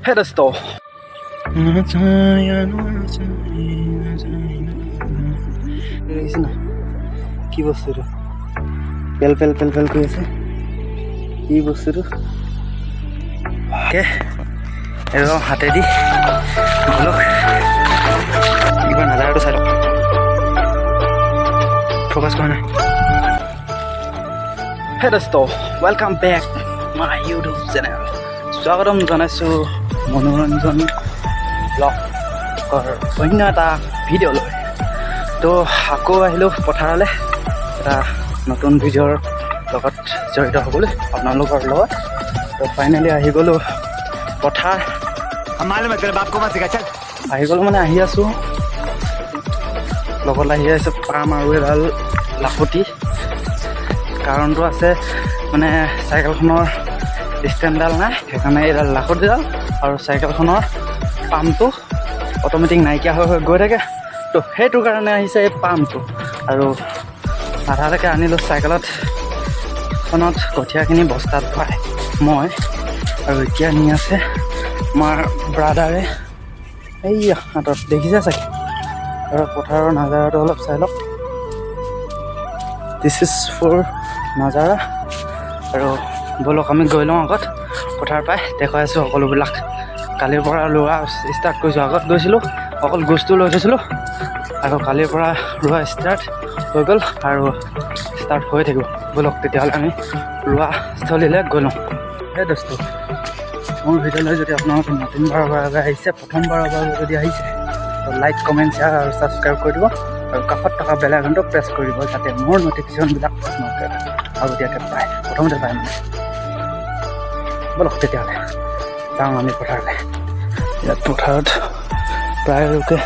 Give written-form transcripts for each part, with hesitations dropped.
Hey, the store. কি বস্তুটো পেল পেল পেল পেল কৰি আছে কি বস্তুটো একদম হাতেদি বলক ইমান নাজাৰাটো চাই লওক ফ'কাছ কৰা নাই হে দোস্ত welcome back my YouTube channel স্বাগতম জনাইছোঁ মনোৰঞ্জন ব্লগৰ অন্য এটা ভিডিঅ'লৈ তো আকৌ আহিলোঁ পথাৰলৈ এটা নতুন ভিডিঅ'ৰ লগত জড়িত হ'বলৈ আপোনালোকৰ লগত তো ফাইনেলি আহি গ'লোঁ পথাৰ আহি গ'লোঁ মানে আহি আছোঁ লগত আহি আছোঁ পাম আৰু এডাল লাখুটি কাৰণটো আছে মানে চাইকেলখনৰ ষ্টেণ্ডডাল নাই সেইকাৰণে এইডাল লাখুটিডাল আৰু চাইকেলখনৰ পাম্পটো অট'মেটিক নাইকিয়া হৈ গৈ থাকে তো সেইটো কাৰণে আহিছে এই পাম্পটো আৰু আধালৈকে আনিলোঁ চাইকেলখনত কঠীয়াখিনি বস্তাত ভৰাই মই আৰু এতিয়া নি আছে আমাৰ ব্ৰাদাৰে এই হাতত দেখিছে চাগে আৰু পথাৰৰ নাজাৰাটো অলপ চাই লওক দিছ ইজ ফৰ নাজাৰা আৰু ব'লক আমি গৈ লওঁ আগত পথাৰ পাই দেখুৱাই আছোঁ সকলোবিলাক কালিৰ পৰা ৰোৱা ষ্টাৰ্ট কৰিছোঁ আগত গৈছিলোঁ অকল গোচটো লৈ থৈছিলোঁ আৰু কালিৰ পৰা ৰোৱা ষ্টাৰ্ট হৈ গ'ল আৰু ষ্টাৰ্ট হৈ থাকিব ব'লক তেতিয়াহ'লে আমি ৰোৱা স্থলীলৈ গৈ লওঁ সেই দোস্ত মোৰ ভিডিঅ'লৈ যদি আপোনালোকে নতুনবাৰৰ বাবে আহিছে প্ৰথমবাৰৰ বাবে যদি আহিছে তো লাইক কমেণ্ট শ্বেয়াৰ আৰু ছাবস্ক্ৰাইব কৰি দিব আৰু কাষত থকা বেল আইকনটো প্ৰেছ কৰি দিব যাতে মোৰ ন'টিফিকেশ্যনবিলাক আপোনালোকে আগতীয়াকৈ পায় প্ৰথমতে পায় মানে ব'লক তেতিয়াহ'লে যাওঁ আমি পথাৰলৈ ইয়াত পথাৰত প্ৰায় ৰোকে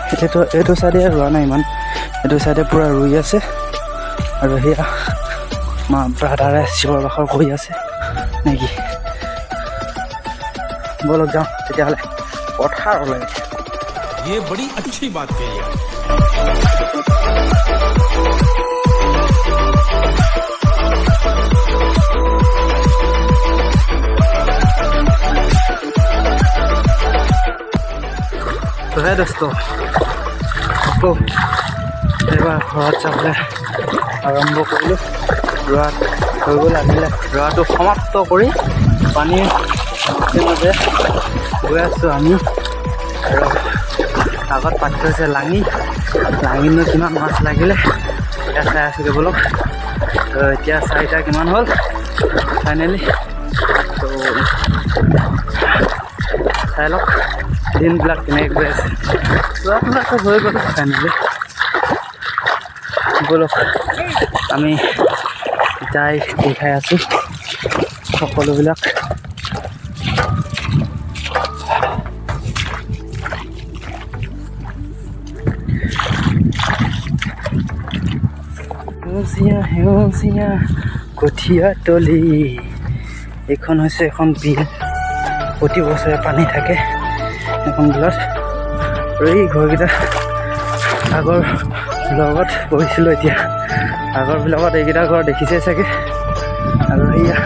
এইটো চাইডে ৰোৱা নাই ইমান এইটো চাইডে পূৰা ৰুই আছে আৰু সেয়া আমাৰ ব্ৰাদাৰে চিঞৰ বাখৰ কৰি আছে নেকি ব'লক যাওঁ তেতিয়াহ'লে পথাৰলৈ ये बड़ी अच्छी बात कही है তো হে দোস্ত আকৌ এইবাৰ ঘৰত যাবলৈ আৰম্ভ কৰিলোঁ ৰোৱাত হৈ গ'ল আহিলে ৰোৱাটো সমাপ্ত কৰি পানীৰ মাজে গৈ আছোঁ আমি আৰু আগত পাতি থৈছে লাঙিনো কিমান মাছ লাগিলে এতিয়া চাই আছোঁ কেৱলক তো এতিয়া চাৰিটা কিমান হ'ল ফাইনেলি তো চাই লওক দিনবিলাক কেনেকৈ গৈ আছে ৰোৱাটো হৈ গ'ল ফাইনেলি ব'লক আমি যাই দেখাই আছোঁ সকলোবিলাক সেউজীয়া কঠীয়া তলি এইখন হৈছে এখন বিল প্ৰতি বছৰে পানী থাকে এখন বিলত আৰু এই ঘৰকেইটা আগৰ ব্লগত পঢ়িছিলোঁ এতিয়া আগৰ ব্লগত এইকেইটা ঘৰ দেখিছে চাগে আৰু সেয়া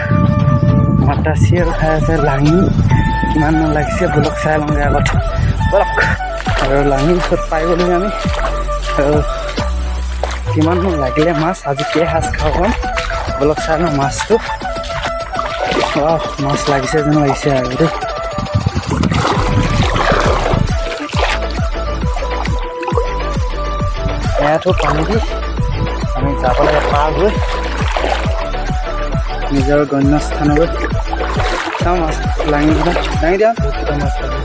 মাতাচি আৰু খাই আছে লাঙি কিমান মান লাগিছে ব'লক চাই লওঁগৈ আগত ব'লক আৰু লাঙি ওচৰত পাই গ'লোঁ আমি আৰু কিমান মান লাগিলে মাছ আজি কেইসাঁজ খাওঁ কম ব'লক চাই লওঁ মাছটো মাছ লাগিছে যেন লাগিছে আৰু দেই এয়াতো পানী দি আমি যাব লাগে পাৰ হৈ নিজৰ গণ্যস্থানলৈ চাওঁ মাছ লাঙিকেইটা দাঙি দিয়া বহুতকেইটা মাছ লাগে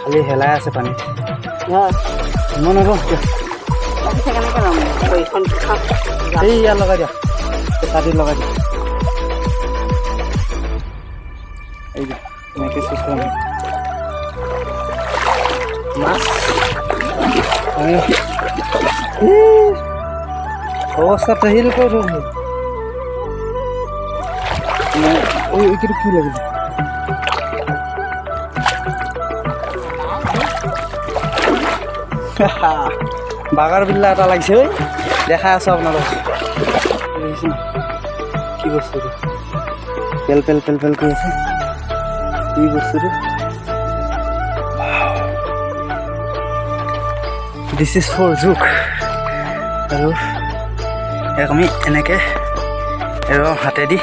খালি হেলাই আছে পানীত মই নকওঁ এই ইয়াত লগাই দিয়া ছাতিত লগাই দিয়া এই দিয়া এনেকৈ চিষ্টেম মাছ অৱস্থাত আহিল কৈ থৈ এইটো কি লাগিল বাগাৰ বিল্লা এটা লাগিছে ঐ দেখাই আছোঁ আপোনালোক কি বস্তুটো পেল পেল পেল পেল কৰি আছে এই বস্তুটো দিছ ইজ ফৰ জোক আৰু ইয়াক আমি এনেকৈ হাতেদি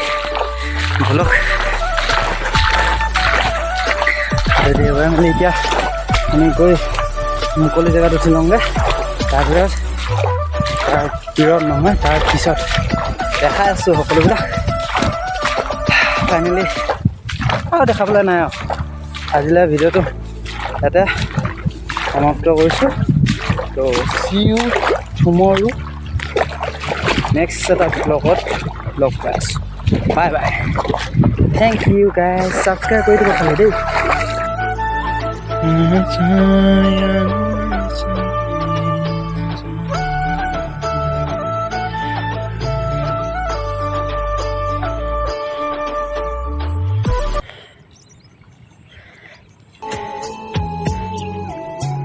ব'লক হাতেদি এবাৰ মানে এতিয়া আমি গৈ মুকলি জেগাত উঠি লওঁগৈ তাৰপিছত নহয় তাৰপিছত দেখাই আছোঁ সকলোবিলাক ফাইনেলি আৰু দেখাবলৈ নাই আৰু আজিলৈ ভিডিঅ'টো ইয়াতে সমাপ্ত কৰিছোঁ তো চি ইউ টুমৰো নেক্সট এটা ব্লগত লগ পাই আছোঁ bye bye thank you guys subscribe কৰি দিব খালি দেই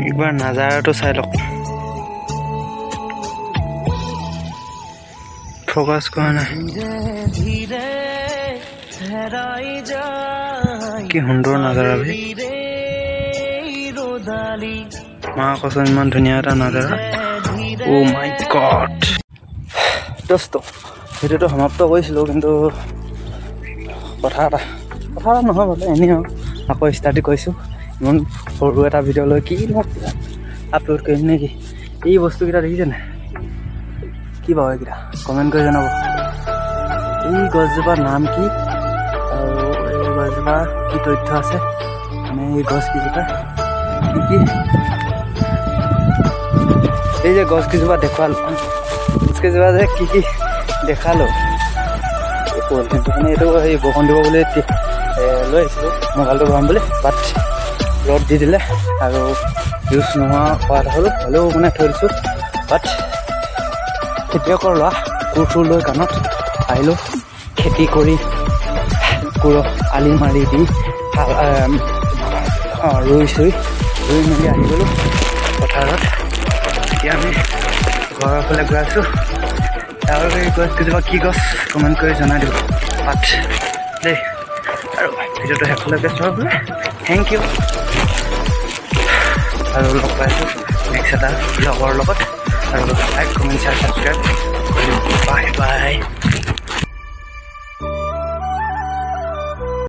একবাৰ নাজাৰাটো চাই লওক ফ'কাছ কৰা নাই কি সুন্দৰ নাজাৰা ভাই মা কচোন ইমান ধুনীয়া এটা নাজাৰা অ' মাই গড দোস্ত ভিডিঅ'টো সমাপ্ত কৰিছিলোঁ কিন্তু কথা এটা নহয় বাৰু এনেই আৰু আকৌ ষ্টাৰ্ট কৰিছোঁ ইমান সৰু এটা ভিডিঅ' লৈ কি আপলোড কৰিম নেকি এই বস্তুকেইটা দেখিছেনে কি বাৰু এইকেইটা কমেণ্ট কৰি জনাব এই গছজোপাৰ নাম কি আৰু এই গছজোপাৰ কি তথ্য আছে মানে এই গছকেইজোপা কি এই যে গছকেইজোপা দেখুৱালোঁ গছকেইজোপা যে কি দেখালোঁ এই পলিথিনটো মানে এইটো এই বৰষুণ দিব বুলি লৈ আহিছিলোঁ মোবাইলটো ভৰাম বুলি বাট ৰ'দ দি দিলে আৰু ইউজ নোহোৱা কৰাত হ'লেও মানে থৈ দিছোঁ বাট খেতিয়কৰ ল'ৰা কোৰ লৈ কাণত আহিলোঁ খেতি কৰি আলি মাৰি দি ৰুই মেলি আহি গ'লোঁ পথাৰত এতিয়া আমি ঘৰৰ ফালে গৈ আছোঁ আৰু এই গছকেইজোপা কি গছ কমেণ্ট কৰি জনাই দিব বাট দেই আৰু ভিডিঅ'টো শেষলৈকে চোৱাৰ বাবে থেংক ইউ আৰু লগ পাইছোঁ নেক্সট এটা ব্লগৰ লগত আৰু like comment share subscribe bye bye